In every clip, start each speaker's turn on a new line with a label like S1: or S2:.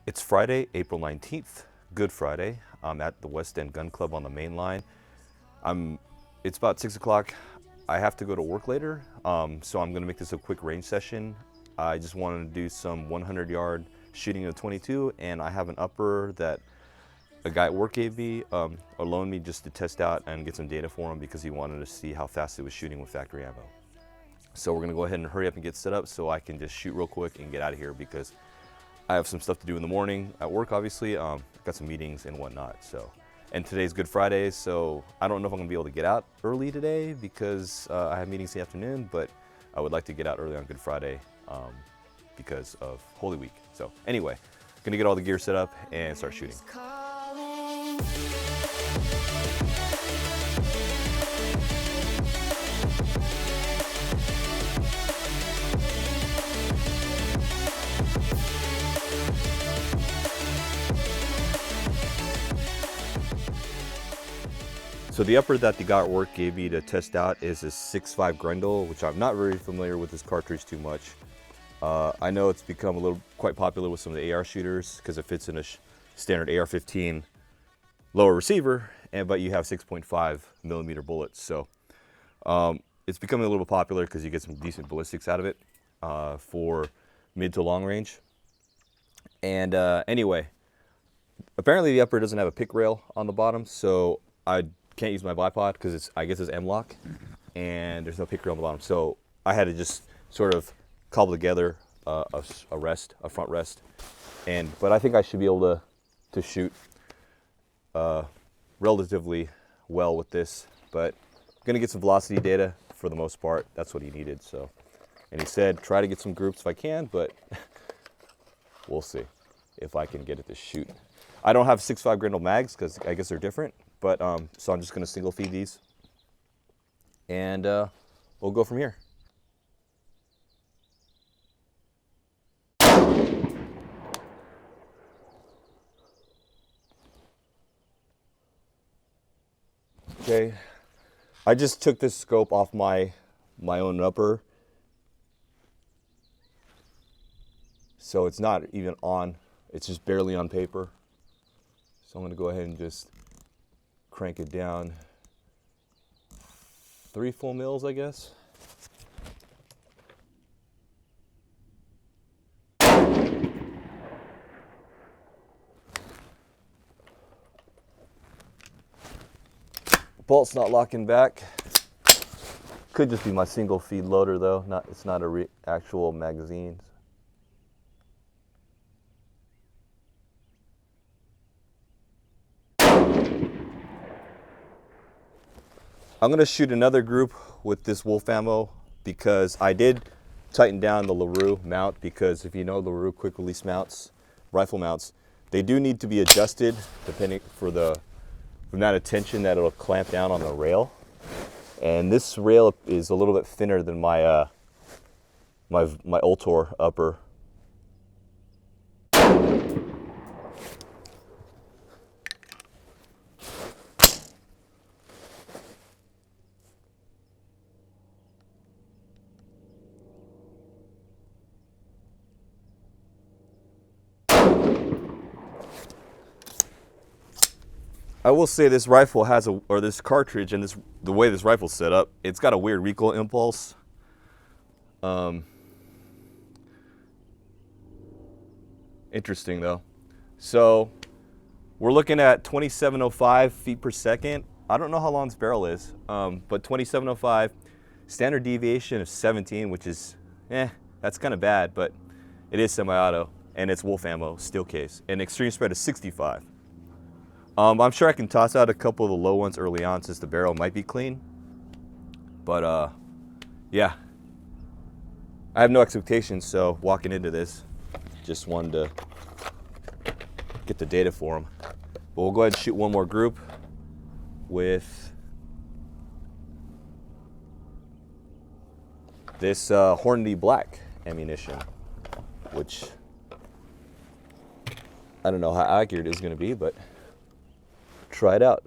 S1: It's Friday, April 19th, Good Friday. I'm at the West End Gun Club on the main line. It's about 6 o'clock. I have to go to work later, so I'm gonna make this a quick range session. I just wanted to do some 100-yard shooting of 22, and I have an upper that a guy at work gave me, or loaned me just to test out and get some data for him because he wanted to see how fast it was shooting with factory ammo. So we're gonna go ahead and hurry up and get set up so I can just shoot real quick and get out of here because I have some stuff to do in the morning at work, obviously. Got some meetings and whatnot. So, and today's Good Friday, so I don't know if I'm gonna be able to get out early today because I have meetings in the afternoon, but I would like to get out early on Good Friday because of Holy Week. So anyway, gonna get all the gear set up and start shooting. So the upper that the guy at work gave me to test out is a 6.5 Grendel, which I'm not very familiar with this cartridge too much. I know it's become quite popular with some of the AR shooters because it fits in a standard AR-15 lower receiver, but you have 6.5 millimeter bullets. So it's becoming a little popular because you get some decent ballistics out of it for mid to long range. And anyway, apparently the upper doesn't have a pick rail on the bottom, so I can't use my bipod because I guess it's M-lock and there's no pick rail on the bottom. So I had to just sort of cobble together a front rest. But I think I should be able to shoot relatively well with this, but I'm gonna get some velocity data for the most part. That's what he needed. So, and he said, try to get some groups if I can, but we'll see if I can get it to shoot. I don't have 6.5 Grendel mags because I guess they're different. But so I'm just gonna single feed these and we'll go from here. Okay, I just took this scope off my own upper. So it's not even on, it's just barely on paper. So I'm gonna go ahead and just crank it down 3 full mils, I guess. Bolt's not locking back. Could just be my single feed loader though. It's not a actual magazine. I'm gonna shoot another group with this Wolf ammo because I did tighten down the LaRue mount because if you know LaRue quick release mounts, rifle mounts, they do need to be adjusted depending for the amount of tension that it'll clamp down on the rail. And this rail is a little bit thinner than my my Ultor upper. I will say this rifle has this cartridge and the way this rifle's set up, it's got a weird recoil impulse. Interesting though. So we're looking at 2705 feet per second. I don't know how long this barrel is, but 2705, standard deviation of 17, which is, that's kind of bad, but it is semi-auto and it's Wolf ammo, steel case, and extreme spread is 65. I'm sure I can toss out a couple of the low ones early on since the barrel might be clean. But yeah, I have no expectations, so walking into this, just wanted to get the data for them. But we'll go ahead and shoot one more group with this Hornady Black ammunition, which I don't know how accurate it's gonna be, but try it out.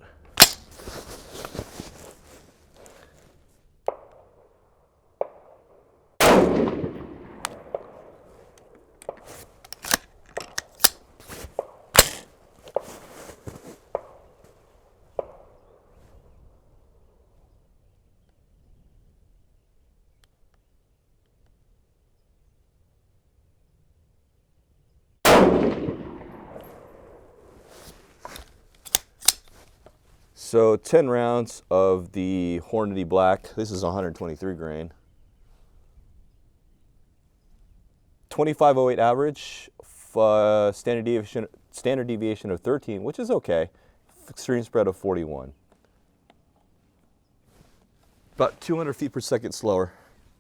S1: So 10 rounds of the Hornady Black. This is 123 grain. 2508 average, standard deviation of 13, which is okay. Extreme spread of 41. About 200 feet per second slower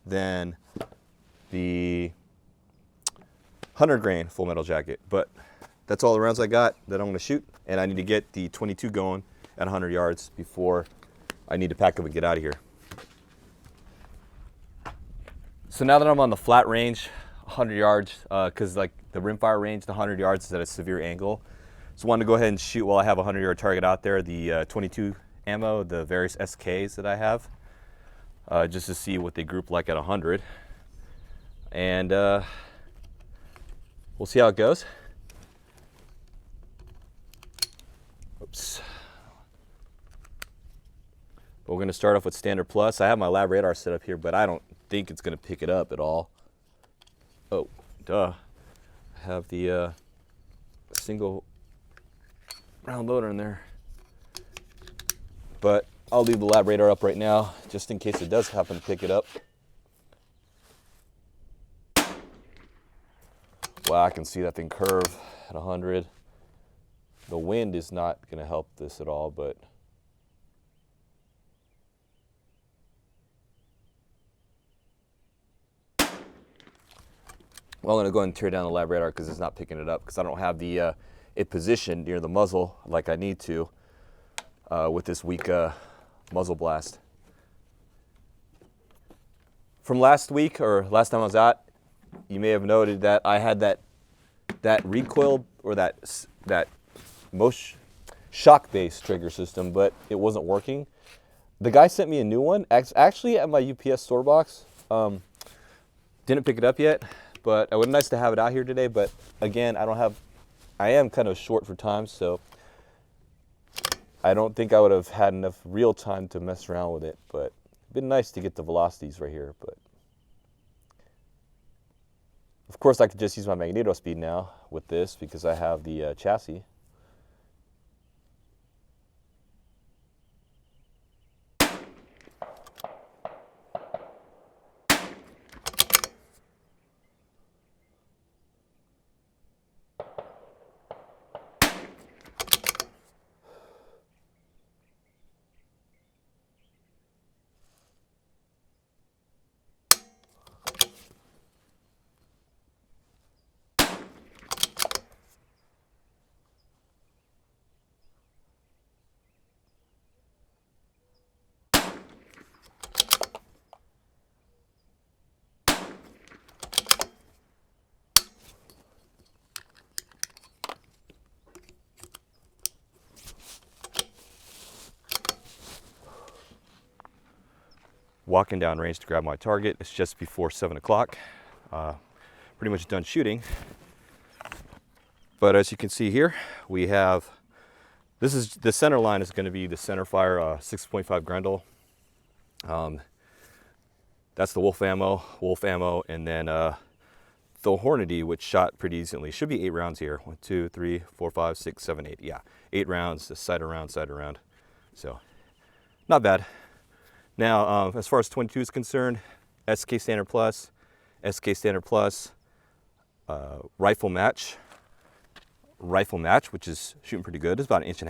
S1: than the 100 grain Full Metal Jacket. But that's all the rounds I got that I'm going to shoot, and I need to get the 22 going at 100 yards before I need to pack up and get out of here. So now that I'm on the flat range, 100 yards, because like the rimfire range, the 100 yards is at a severe angle. So I wanted to go ahead and shoot while I have a 100-yard target out there, the 22 ammo, the various SKs that I have, just to see what they group like at 100. And we'll see how it goes. Oops. But we're going to start off with Standard Plus. I have my lab radar set up here, but I don't think it's going to pick it up at all. Oh, duh. I have the single round loader in there. But I'll leave the lab radar up right now, just in case it does happen to pick it up. Wow, I can see that thing curve at 100. The wind is not going to help this at all, but well, I'm going to go ahead and tear down the lab radar because it's not picking it up, because I don't have the it positioned near the muzzle like I need to with this weak muzzle blast. From last week, or last time I was out, you may have noted that I had that recoil, or that shock-based trigger system, but it wasn't working. The guy sent me a new one, actually at my UPS store box. Didn't pick it up yet, but it would be nice to have it out here today. But again, I am kind of short for time, so I don't think I would have had enough real time to mess around with it. But it'd been nice to get the velocities right here. But of course, I could just use my magneto speed now with this because I have the chassis. Walking down range to grab my target. It's just before 7 o'clock. Pretty much done shooting. But as you can see here, we have, this is, the center line is going to be the centerfire 6.5 Grendel. That's the wolf ammo, and then the Hornady, which shot pretty decently. Should be 8 rounds here. 1, 2, 3, 4, 5, 6, 7, 8. Yeah, 8 rounds, side around. So, not bad. Now, as far as 22 is concerned, SK Standard Plus, rifle match, which is shooting pretty good. It's about 1.5 inches,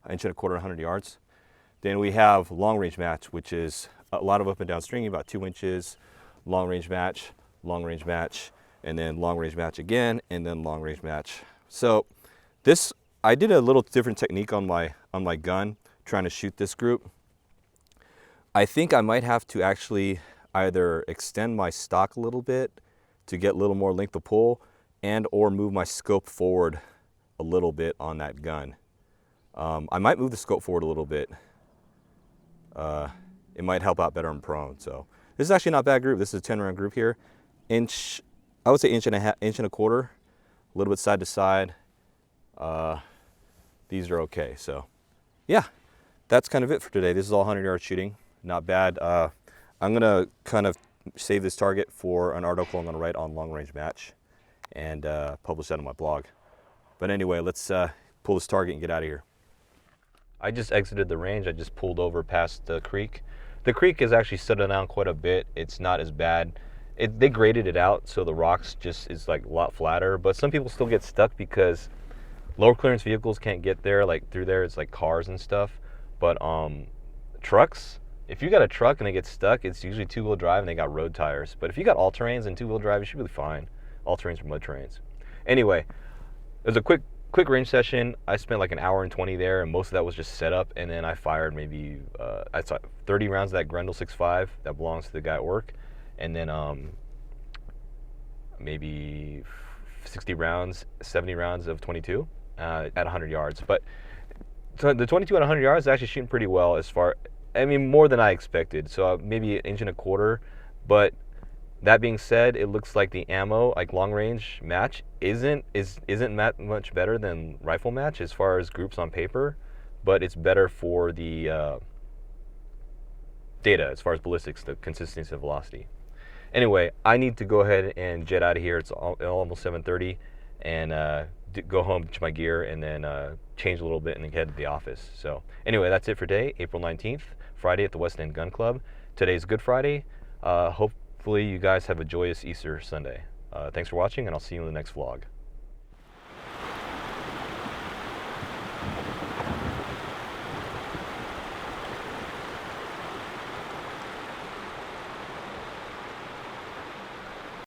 S1: 1.25 inches, 100 yards. Then we have long range match, which is a lot of up and down stringing, about 2 inches, long range match, and then long range match again, and then long range match. So this, I did a little different technique on my gun, trying to shoot this group. I think I might have to actually either extend my stock a little bit to get a little more length of pull, and or move my scope forward a little bit on that gun. I might move the scope forward a little bit. It might help out better in prone. So this is actually not a bad group. This is a 10-round group here. I would say 1.25 inches, a little bit side to side. These are okay. So yeah, that's kind of it for today. This is all 100-yard shooting. Not bad. I'm gonna kind of save this target for an article I'm gonna write on long range match and publish that on my blog. But anyway, let's pull this target and get out of here.
S2: I just exited the range. I just pulled over past the creek. The creek is actually settled down quite a bit. It's not as bad. They graded it out, so the rocks just is like a lot flatter. But some people still get stuck because lower clearance vehicles can't get there. Like through there, it's like cars and stuff. But trucks, if you got a truck and they get stuck, it's usually two-wheel drive and they got road tires. But if you got all-terrains and two-wheel drive, you should be fine. All-terrains for mud terrains. Anyway, it was a quick range session. I spent like an hour and 20 there, and most of that was just setup. And then I fired maybe I saw 30 rounds of that Grendel 6.5 that belongs to the guy at work, and then maybe 60 rounds, 70 rounds of 22 at 100 yards. But so the 22 at 100 yards is actually shooting pretty well as far. I mean, more than I expected. So maybe an inch and a quarter, but that being said, it looks like the ammo, like long range match, isn't much better than rifle match as far as groups on paper, but it's better for the data as far as ballistics, the consistency of velocity. Anyway, I need to go ahead and jet out of here. It's almost 7:30, and go home to my gear, and then change a little bit and then head to the office. So anyway, that's it for today, April 19th, Friday at the West End Gun Club. Today's Good Friday. Hopefully you guys have a joyous Easter Sunday. Thanks for watching, and I'll see you in the next vlog.